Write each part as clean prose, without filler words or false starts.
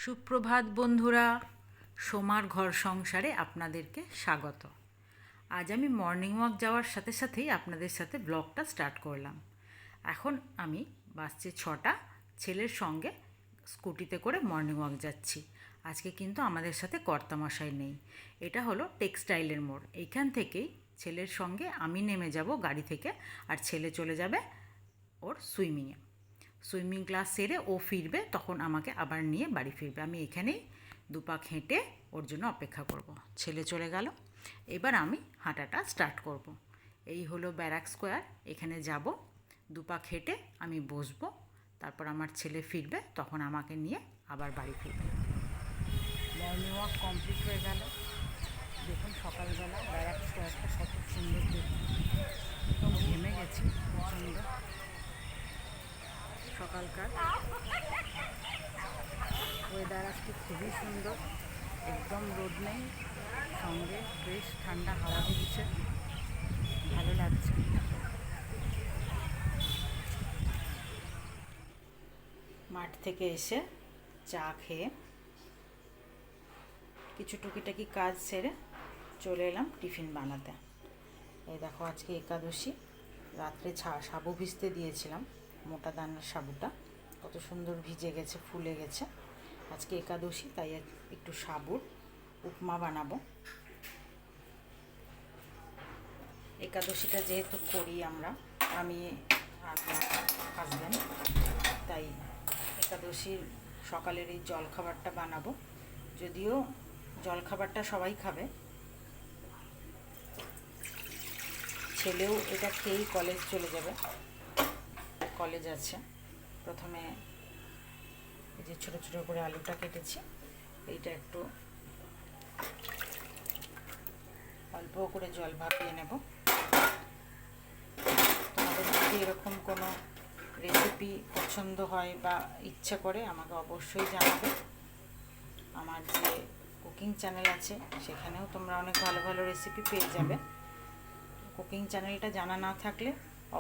সুপ্রভাত বন্ধুরা, সোমার ঘর সংসারে আপনাদেরকে স্বাগত। আজ আমি মর্নিং ওয়াক যাওয়ার সাথে সাথেই আপনাদের সাথে ব্লগটা স্টার্ট করলাম। এখন আমি বাজছে 6টা, ছেলের সঙ্গে স্কুটিতে করে মর্নিং ওয়াক যাচ্ছি। আজকে কিন্তু আমাদের সাথে কর্তামশাই নেই। এটা হলো টেক্সটাইলের মোড়। এইখান থেকেই ছেলের সঙ্গে আমি নেমে যাব গাড়ি থেকে, আর ছেলে চলে যাবে ওর সুইমিং ক্লাস সেরে ও ফিরবে, তখন আমাকে আবার নিয়ে বাড়ি ফিরবে। আমি এখানেই দুপাক হেঁটে ওর জন্য অপেক্ষা করব। ছেলে চলে গেল, এবার আমি হাঁটাটা স্টার্ট করব। এই হলো ব্যারাক স্কোয়ার, এখানে যাব, দুপাক হেঁটে আমি বসবো, তারপর আমার ছেলে ফিরবে, তখন আমাকে নিয়ে আবার বাড়ি ফিরবে। মর্নিং ওয়াক কমপ্লিট হয়ে গেল। দেখুন সকালবেলা ব্যারাক স্কোয়ারটা কত সুন্দর দেখুন, একদম ঘেমে গেছি প্রচণ্ড। সকালকার ওয়েদার আজকে খুবই সুন্দর, একদম রোদ নেই, সঙ্গে বেশ ঠান্ডা হাওয়া দিচ্ছে, ভালো লাগছে। মাঠ থেকে এসে চা খেয়ে কিছু টুকিটাকি কাজ সেরে চলে এলাম টিফিন বানাতে। এই দেখো আজকে একাদশী, রাত্রে সাবু ভিজতে দিয়েছিলাম, মোটা দানার সাবুটা কত সুন্দর ভিজে গেছে, ফুলে গেছে। আজকে একাদশী, তাই একটু সাবুর উপমা বানাবো। একাদশীটা যেহেতু করি আমরা, আমি আর হাজব্যান্ড, তাই একাদশীর সকালের এই জলখাবারটা বানাবো। যদিও জলখাবারটা সবাই খাবে, ছেলেও এটা খেয়েই কলেজ চলে যাবে, কলেজ আছে। প্রথমে এই যে ছোটো ছোটো করে আলুটা কেটেছি, এইটা একটু অল্প করে জল ভাপিয়ে নেব। তোমাদের যদি এরকম কোনো রেসিপি পছন্দ হয় বা ইচ্ছে করে আমাকে অবশ্যই জানাবে। আমার যে কুকিং চ্যানেল আছে সেখানেও তোমরা অনেক ভালো ভালো রেসিপি পেয়ে যাবে। কুকিং চ্যানেলটা জানা না থাকলে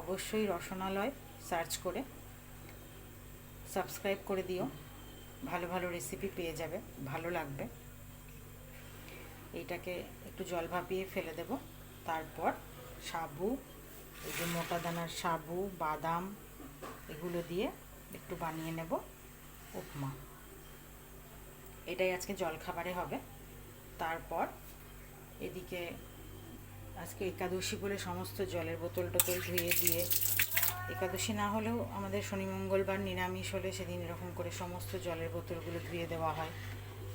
অবশ্যই রসনালয় সার্চ করে সাবস্ক্রাইব করে দিও, ভালো ভালো রেসিপি পেয়ে যাবে, ভালো লাগবে। এইটাকে একটু জল ভাপিয়ে ফেলে দেব, তারপর সাবু, এই যে মোটা দানার সাবু, বাদাম, এগুলো দিয়ে একটু বানিয়ে নেব উপমা। এটাই আজকে জলখাবারে হবে। তারপর এদিকে আজকে একাদশী বলে সমস্ত জলের বোতল টোতল ধুয়ে দিয়ে, একাদশী না হলেও আমাদের শনি মঙ্গলবার নিরামিষ হলে সেদিন এরকম করে সমস্ত জলের বোতলগুলো ধুয়ে দেওয়া হয়,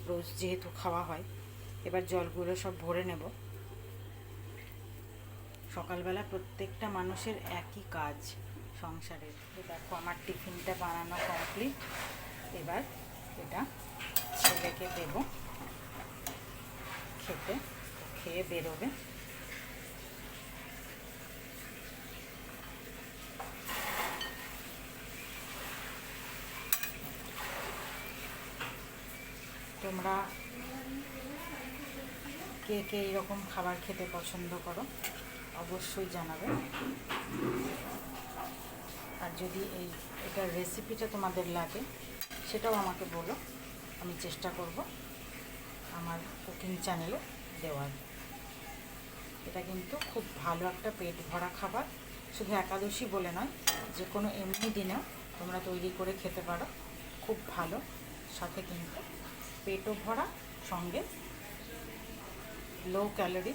রোজ যেহেতু খাওয়া হয়। এবার জলগুলো সব ভরে নেব। সকালবেলা প্রত্যেকটা মানুষের একই কাজ সংসারের। দেখো আমার টিফিনটা বানানো কমপ্লিট, এবার এটা ছেলেকে দেব খেতে, খেয়ে বেরোবে। তোমরা কে কে এরকম খাবার খেতে পছন্দ করো অবশ্যই জানাবে। আর যদি এটার রেসিপিটা তোমাদের লাগে সেটাও আমাকে বলো, আমি চেষ্টা করব আমার কুকিং চ্যানেলে দেওয়ার। এটা কিন্তু খুব ভালো একটা পেট ভরা খাবার, শুধু একাদশী বলে নয়, যে কোনো এমনি দিনেও তোমরা তৈরি করে খেতে পারো, খুব ভালো। সাথে কিন্তু পেটও ভরা, সঙ্গে লো ক্যালোরি।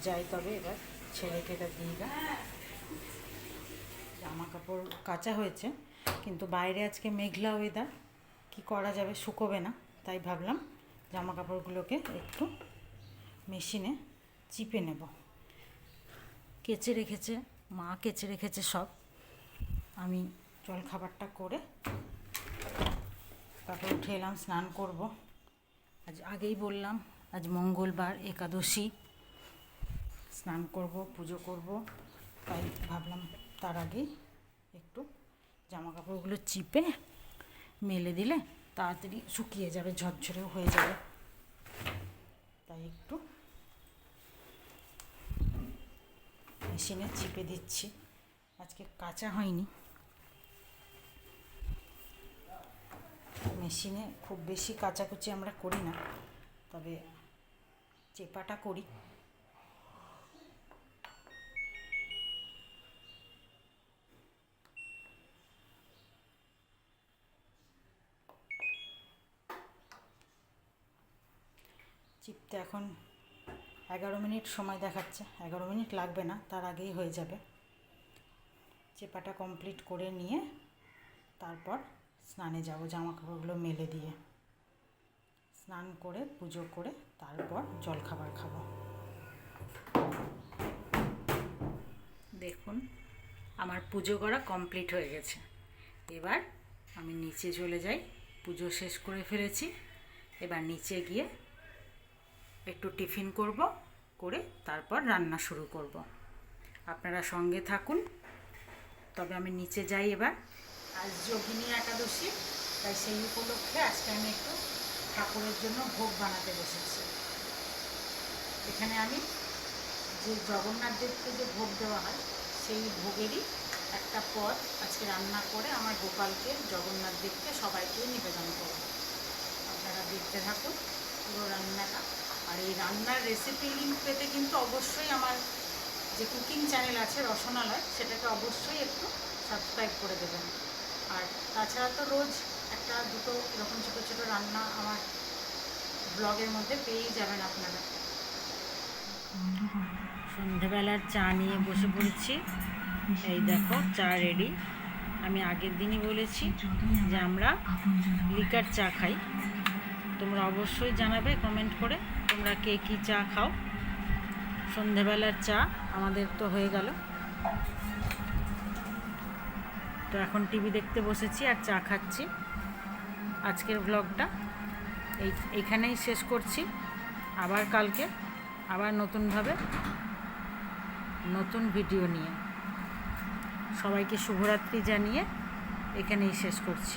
যাই তবে এবার ছেলেকে এটা দিয়ে গা। জামা কাপড় কাচা হয়েছে, কিন্তু বাইরে আজকে মেঘলা ওয়েদার, কি করা যাবে, শুকোবে না, তাই ভাবলাম জামা কাপড়গুলোকে একটু মেশিনে চিপে নেব। কেচে রেখেছে মা, কেচে রেখেছে সব। আমি জলখাবারটা করে তারপর উঠে এলাম, স্নান করব। আজ আগেই বললাম আজ মঙ্গলবার, একাদশী, স্নান করব, পুজো করব, তাই ভাবলাম তার আগেই একটু জামা কাপড়গুলো চিপে মেলে দিলে তাড়াতাড়ি শুকিয়ে যাবে, ঝরঝরেও হয়ে যাবে, তাই একটু মেশিনে চিপে দিচ্ছি। আজকে কাঁচা হয়নি, মেশিনে খুব বেশি কাচাকুচি আমরা করি না, তবে চেপাটা করি। চিপতে এখন 11 মিনিট সময় দেখাচ্ছে, 11 মিনিট লাগবে না, তার আগেই হয়ে যাবে। চেপাটা কমপ্লিট করে নিয়ে তারপর স্নানে যাব, জামা কাপড়গুলো মেলে দিয়ে স্নান করে পুজো করে তারপর জলখাবার খাবো। দেখুন আমার পুজো করা কমপ্লিট হয়ে গেছে। এবার আমি নিচে চলে যাই, পুজো শেষ করে ফেলেছি। এবার নিচে গিয়ে একটু টিফিন করব, করে তারপর রান্না শুরু করব। আপনারা সঙ্গে থাকুন। তবে আমি নিচে যাই এবার। আজ যোগিনী একাদশী, তাই সেই উপলক্ষে আজকে আমি একটু ঠাকুরের জন্য ভোগ বানাতে বসেছি। এখানে আমি যে জগন্নাথ দেবকে যে ভোগ দেওয়া হয় সেই ভোগেরই একটা পদ আজকে রান্না করে আমার গোপালকে, জগন্নাথ দেবকে সবাইকে নিবেদন করব। আপনারা দেখতে থাকুন পুরো রান্নাটা। আর এই রান্নার রেসিপি লিঙ্ক পেতে কিন্তু অবশ্যই আমার যে কুকিং চ্যানেল আছে রসনালয়, সেটাকে অবশ্যই একটু সাবস্ক্রাইব করে দেবেন। আর তাছাড়া তো রোজ একটা দুটো এরকম ছোটো ছোটো রান্না আমার ব্লগের মধ্যে পেয়েই যাবেন আপনারা। সন্ধেবেলার চা নিয়ে বসে পড়েছি। এই দেখো চা রেডি। আমি আগের দিনই বলেছি যে আমরা লিকার চা খাই। তোমরা অবশ্যই জানাবে কমেন্ট করে তোমরা কে কী চা খাও। সন্ধেবেলার চা আমাদের তো হয়ে গেল। তো এখন টিভি দেখতে বসেছি আর চা খাচ্ছি। আজকের ব্লগটা এইখানেই শেষ করছি। আবার কালকে আবার নতুনভাবে নতুন ভিডিও নিয়ে সবাইকে শুভরাত্রি জানিয়ে এখানেই শেষ করছি।